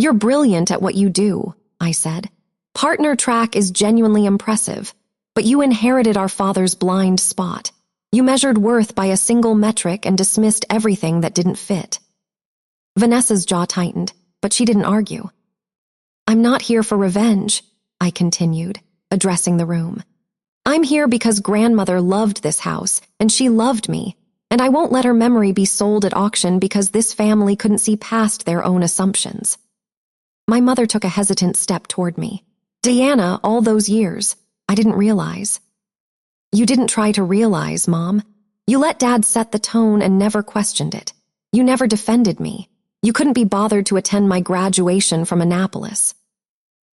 "You're brilliant at what you do," I said. "Partner track is genuinely impressive, but you inherited our father's blind spot. You measured worth by a single metric and dismissed everything that didn't fit." Vanessa's jaw tightened, but she didn't argue. "I'm not here for revenge," I continued, addressing the room. "I'm here because grandmother loved this house, and she loved me, and I won't let her memory be sold at auction because this family couldn't see past their own assumptions." My mother took a hesitant step toward me. "Diana, all those years, I didn't realize." "You didn't try to realize, Mom. You let Dad set the tone and never questioned it. You never defended me. You couldn't be bothered to attend my graduation from Annapolis.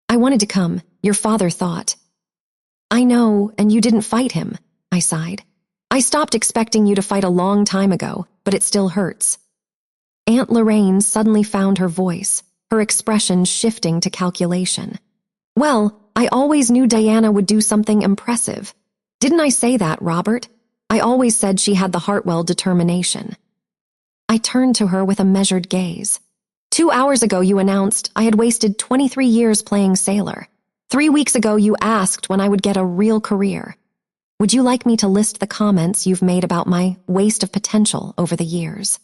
I wanted to come, your father thought. I know, and you didn't fight him, I sighed. I stopped expecting you to fight a long time ago, but it still hurts. Aunt Lorraine suddenly found her voice, her expression shifting to calculation. Well, I always knew Diana would do something impressive. Didn't I say that, Robert? I always said she had the Hartwell determination. I turned to her with a measured gaze. 2 hours ago you announced I had wasted 23 years playing sailor. 3 weeks ago you asked when I would get a real career. Would you like me to list the comments you've made about my waste of potential over the years?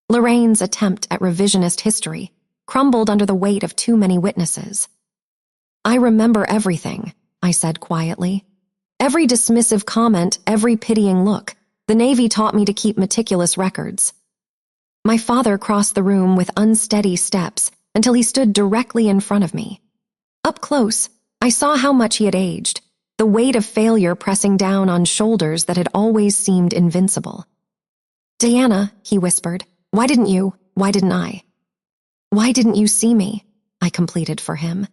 Lorraine's attempt at revisionist history crumbled under the weight of too many witnesses. I remember everything, I said quietly. Every dismissive comment, every pitying look. The Navy taught me to keep meticulous records. My father crossed the room with unsteady steps until he stood directly in front of me. Up close, I saw how much he had aged, the weight of failure pressing down on shoulders that had always seemed invincible. Diana, he whispered, why didn't I? Why didn't you see me? I completed for him.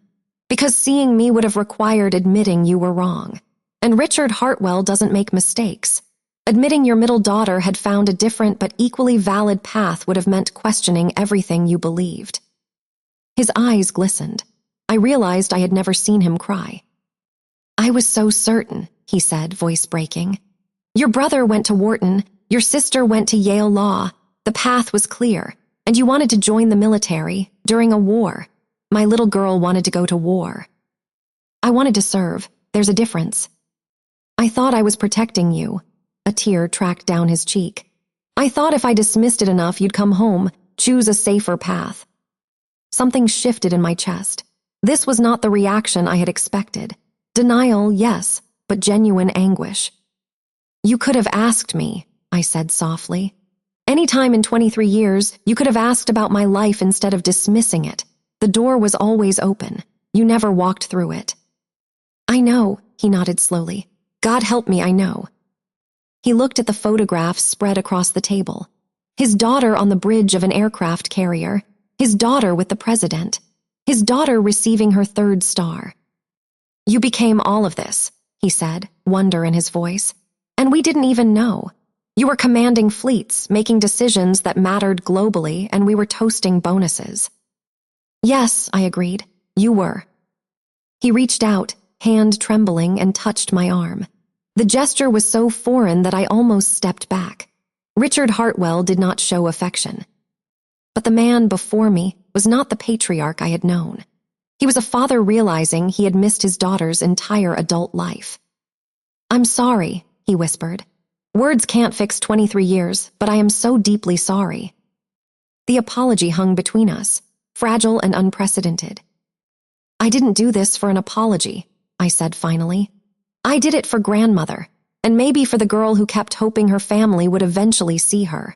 Because seeing me would have required admitting you were wrong. And Richard Hartwell doesn't make mistakes. Admitting your middle daughter had found a different but equally valid path would have meant questioning everything you believed. His eyes glistened. I realized I had never seen him cry. I was so certain, he said, voice breaking. Your brother went to Wharton, your sister went to Yale Law. The path was clear, and you wanted to join the military during a war. My little girl wanted to go to war. I wanted to serve. There's a difference. I thought I was protecting you. A tear tracked down his cheek. I thought if I dismissed it enough, you'd come home, choose a safer path. Something shifted in my chest. This was not the reaction I had expected. Denial, yes, but genuine anguish. You could have asked me, I said softly. Any time in 23 years, you could have asked about my life instead of dismissing it. The door was always open. You never walked through it. I know, he nodded slowly. God help me, I know. He looked at the photographs spread across the table. His daughter on the bridge of an aircraft carrier. His daughter with the president. His daughter receiving her 3rd star. You became all of this, he said, wonder in his voice. And we didn't even know. You were commanding fleets, making decisions that mattered globally, and we were toasting bonuses. Yes, I agreed. You were. He reached out, hand trembling, and touched my arm. The gesture was so foreign that I almost stepped back. Richard Hartwell did not show affection. But the man before me was not the patriarch I had known. He was a father realizing he had missed his daughter's entire adult life. I'm sorry, he whispered. Words can't fix 23 years, but I am so deeply sorry. The apology hung between us, fragile and unprecedented. I didn't do this for an apology, I said finally. I did it for grandmother, and maybe for the girl who kept hoping her family would eventually see her.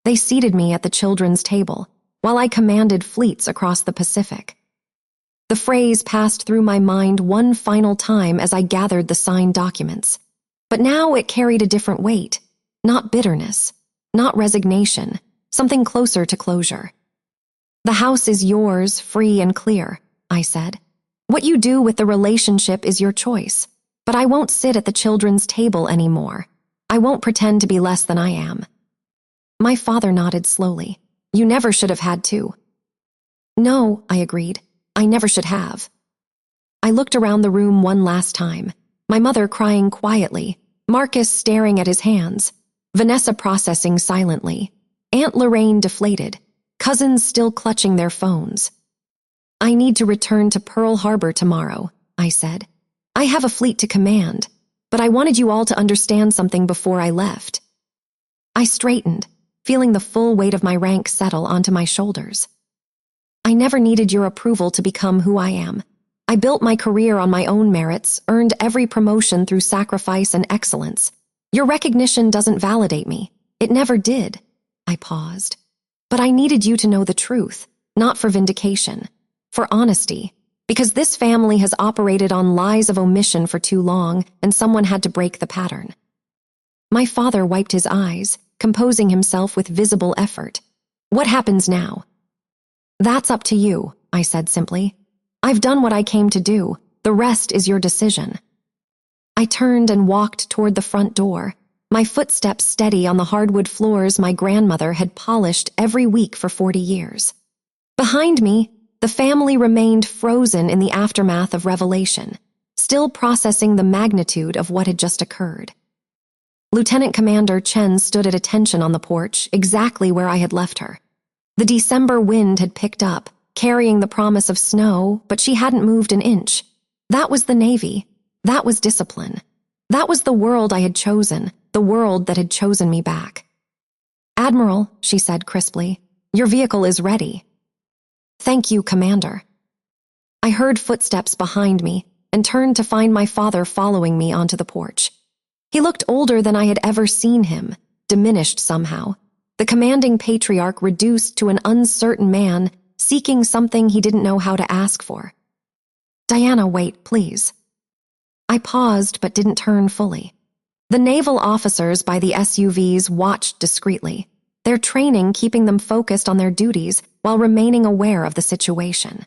They seated me at the children's table, while I commanded fleets across the Pacific. The phrase passed through my mind one final time as I gathered the signed documents. But now it carried a different weight, not bitterness, not resignation, something closer to closure. The house is yours, free and clear, I said. What you do with the relationship is your choice, but I won't sit at the children's table anymore. I won't pretend to be less than I am. My father nodded slowly. You never should have had to. No, I agreed. I never should have. I looked around the room one last time, my mother crying quietly, Marcus staring at his hands, Vanessa processing silently, Aunt Lorraine deflated, cousins still clutching their phones. I need to return to Pearl Harbor tomorrow, I said. I have a fleet to command, but I wanted you all to understand something before I left. I straightened, feeling the full weight of my rank settle onto my shoulders. I never needed your approval to become who I am. I built my career on my own merits, earned every promotion through sacrifice and excellence. Your recognition doesn't validate me. It never did. I paused. But I needed you to know the truth, not for vindication, for honesty, because this family has operated on lies of omission for too long, and someone had to break the pattern. My father wiped his eyes, composing himself with visible effort. What happens now? That's up to you, I said simply. I've done what I came to do. The rest is your decision. I turned and walked toward the front door, my footsteps steady on the hardwood floors my grandmother had polished every week for 40 years. Behind me, the family remained frozen in the aftermath of revelation, still processing the magnitude of what had just occurred. Lieutenant Commander Chen stood at attention on the porch, exactly where I had left her. The December wind had picked up, carrying the promise of snow, but she hadn't moved an inch. That was the Navy. That was discipline. That was the world I had chosen, the world that had chosen me back. Admiral, she said crisply, your vehicle is ready. Thank you, Commander. I heard footsteps behind me and turned to find my father following me onto the porch. He looked older than I had ever seen him, diminished somehow, the commanding patriarch reduced to an uncertain man seeking something he didn't know how to ask for. Diana, wait, please. I paused but didn't turn fully. The naval officers by the SUVs watched discreetly, their training keeping them focused on their duties while remaining aware of the situation.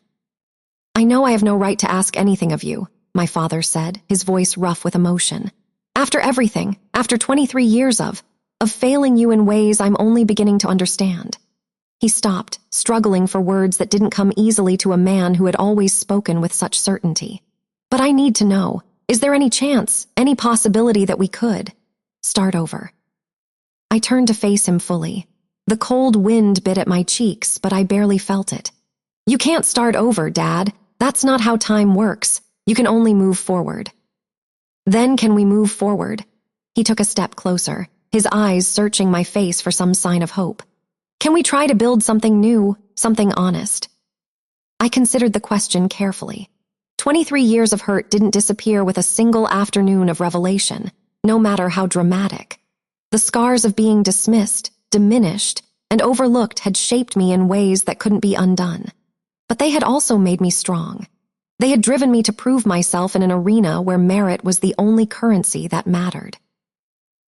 I know I have no right to ask anything of you, my father said, his voice rough with emotion. After everything, after 23 years of failing you in ways I'm only beginning to understand. He stopped, struggling for words that didn't come easily to a man who had always spoken with such certainty. But I need to know, is there any chance, any possibility that we could start over? I turned to face him fully. The cold wind bit at my cheeks, but I barely felt it. You can't start over, Dad. That's not how time works. You can only move forward. Then can we move forward? He took a step closer, his eyes searching my face for some sign of hope. Can we try to build something new, something honest? I considered the question carefully. 23 years of hurt didn't disappear with a single afternoon of revelation, no matter how dramatic. The scars of being dismissed, diminished, and overlooked had shaped me in ways that couldn't be undone. But they had also made me strong. They had driven me to prove myself in an arena where merit was the only currency that mattered.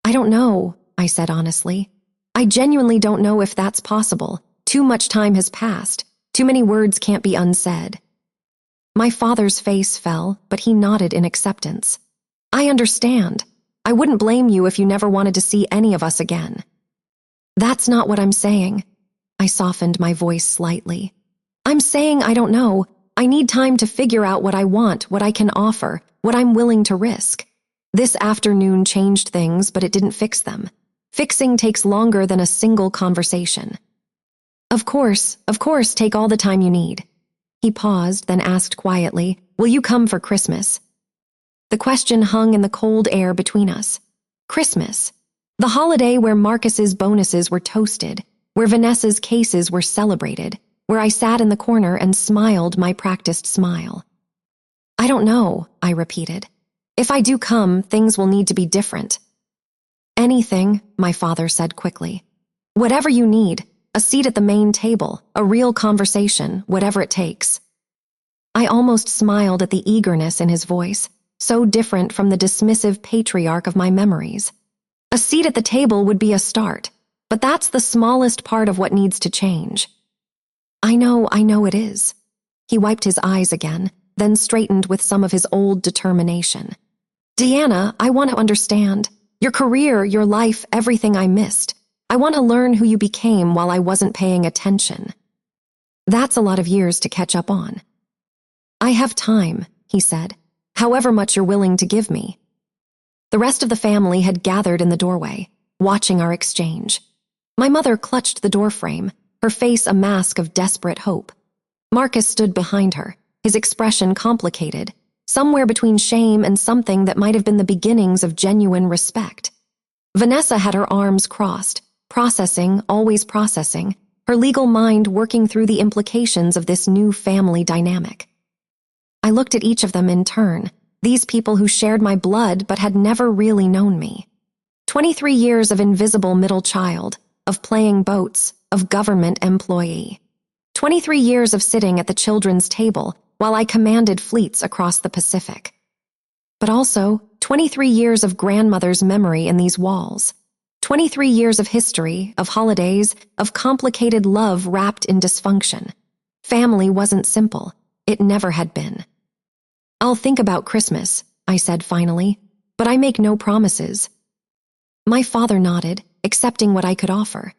I don't know, I said honestly. I genuinely don't know if that's possible. Too much time has passed. Too many words can't be unsaid. My father's face fell, but he nodded in acceptance. I understand. I wouldn't blame you if you never wanted to see any of us again. That's not what I'm saying. I softened my voice slightly. I'm saying I don't know. I need time to figure out what I want, what I can offer, what I'm willing to risk. This afternoon changed things, but it didn't fix them. Fixing takes longer than a single conversation. Of course, take all the time you need. He paused, then asked quietly, will you come for Christmas? The question hung in the cold air between us. Christmas. The holiday where Marcus's bonuses were toasted, where Vanessa's cases were celebrated, where I sat in the corner and smiled my practiced smile. I don't know, I repeated. If I do come, things will need to be different. Anything, my father said quickly. Whatever you need, a seat at the main table, a real conversation, whatever it takes. I almost smiled at the eagerness in his voice, so different from the dismissive patriarch of my memories. A seat at the table would be a start, but that's the smallest part of what needs to change. I know it is. He wiped his eyes again, then straightened with some of his old determination. Deanna, I want to understand. Your career, your life, everything I missed. I want to learn who you became while I wasn't paying attention. That's a lot of years to catch up on. I have time, he said, however much you're willing to give me. The rest of the family had gathered in the doorway, watching our exchange. My mother clutched the doorframe, her face a mask of desperate hope. Marcus stood behind her, his expression complicated, somewhere between shame and something that might have been the beginnings of genuine respect. Vanessa had her arms crossed, processing, always processing, her legal mind working through the implications of this new family dynamic. I looked at each of them in turn, these people who shared my blood but had never really known me. 23 years of invisible middle child, of playing boats, of government employee. 23 years of sitting at the children's table while I commanded fleets across the Pacific. But also, 23 years of grandmother's memory in these walls. 23 years of history, of holidays, of complicated love wrapped in dysfunction. Family wasn't simple. It never had been. "I'll think about Christmas," I said finally, "but I make no promises." My father nodded, accepting what I could offer.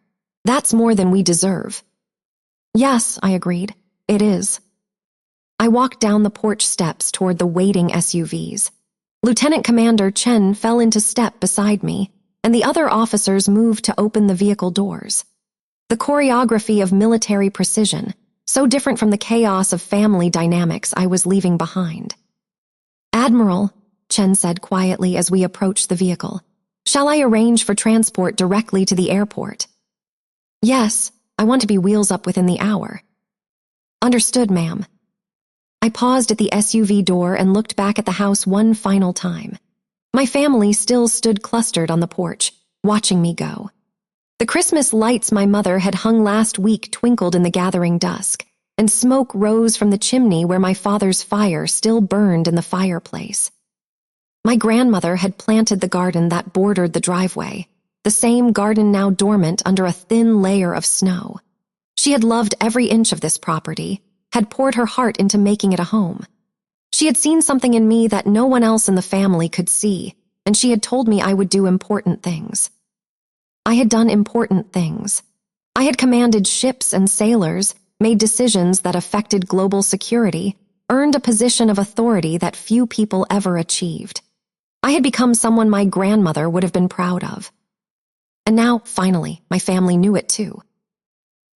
"That's more than we deserve." "Yes," I agreed, "it is." I walked down the porch steps toward the waiting SUVs. Lieutenant Commander Chen fell into step beside me, and the other officers moved to open the vehicle doors. The choreography of military precision, so different from the chaos of family dynamics I was leaving behind. "Admiral," Chen said quietly as we approached the vehicle, "shall I arrange for transport directly to the airport?" "Yes, I want to be wheels up within the hour." "Understood, ma'am." I paused at the SUV door and looked back at the house one final time. My family still stood clustered on the porch, watching me go. The Christmas lights my mother had hung last week twinkled in the gathering dusk, and smoke rose from the chimney where my father's fire still burned in the fireplace. My grandmother had planted the garden that bordered the driveway, the same garden now dormant under a thin layer of snow. She had loved every inch of this property, had poured her heart into making it a home. She had seen something in me that no one else in the family could see, and she had told me I would do important things. I had done important things. I had commanded ships and sailors, made decisions that affected global security, earned a position of authority that few people ever achieved. I had become someone my grandmother would have been proud of. And now, finally, my family knew it too.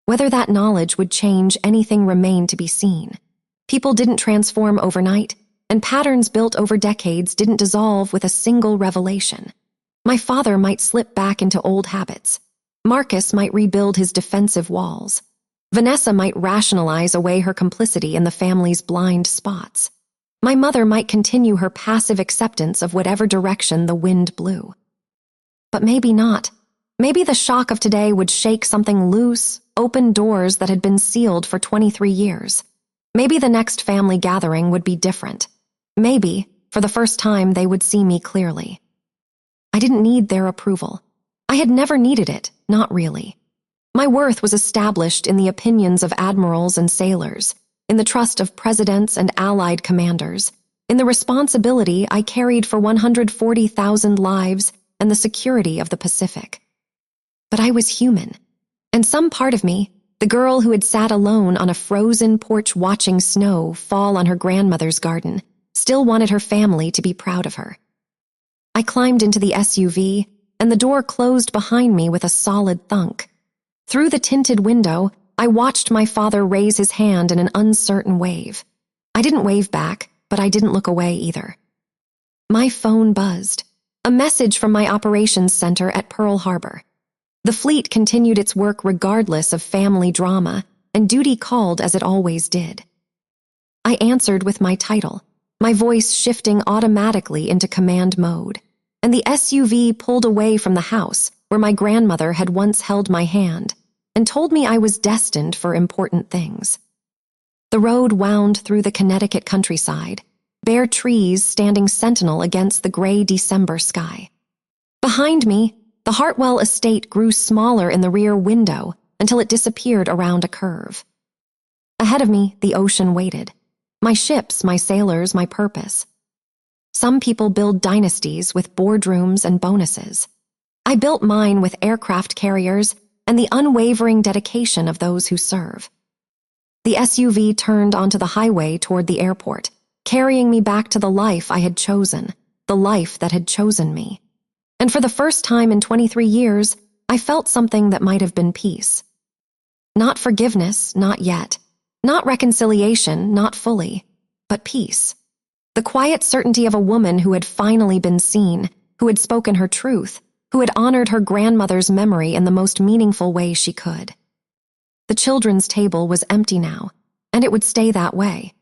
Whether that knowledge would change anything remained to be seen. People didn't transform overnight, and patterns built over decades didn't dissolve with a single revelation. My father might slip back into old habits. Marcus might rebuild his defensive walls. Vanessa might rationalize away her complicity in the family's blind spots. My mother might continue her passive acceptance of whatever direction the wind blew. But maybe not. Maybe the shock of today would shake something loose, open doors that had been sealed for 23 years. Maybe the next family gathering would be different. Maybe, for the first time, they would see me clearly. I didn't need their approval. I had never needed it, not really. My worth was established in the opinions of admirals and sailors, in the trust of presidents and allied commanders, in the responsibility I carried for 140,000 lives and the security of the Pacific. But I was human, and some part of me, the girl who had sat alone on a frozen porch watching snow fall on her grandmother's garden, still wanted her family to be proud of her. I climbed into the SUV, and the door closed behind me with a solid thunk. Through the tinted window, I watched my father raise his hand in an uncertain wave. I didn't wave back, but I didn't look away either. My phone buzzed. A message from my operations center at Pearl Harbor. The fleet continued its work regardless of family drama, and duty called as it always did. I answered with my title, my voice shifting automatically into command mode, and the SUV pulled away from the house where my grandmother had once held my hand and told me I was destined for important things. The road wound through the Connecticut countryside, bare trees standing sentinel against the gray December sky. Behind me, the Hartwell estate grew smaller in the rear window until it disappeared around a curve. Ahead of me, the ocean waited. My ships, my sailors, my purpose. Some people build dynasties with boardrooms and bonuses. I built mine with aircraft carriers and the unwavering dedication of those who serve. The SUV turned onto the highway toward the airport, carrying me back to the life I had chosen, the life that had chosen me. And for the first time in 23 years, I felt something that might have been peace. Not forgiveness, not yet. Not reconciliation, not fully. But peace. The quiet certainty of a woman who had finally been seen, who had spoken her truth, who had honored her grandmother's memory in the most meaningful way she could. The children's table was empty now, and it would stay that way.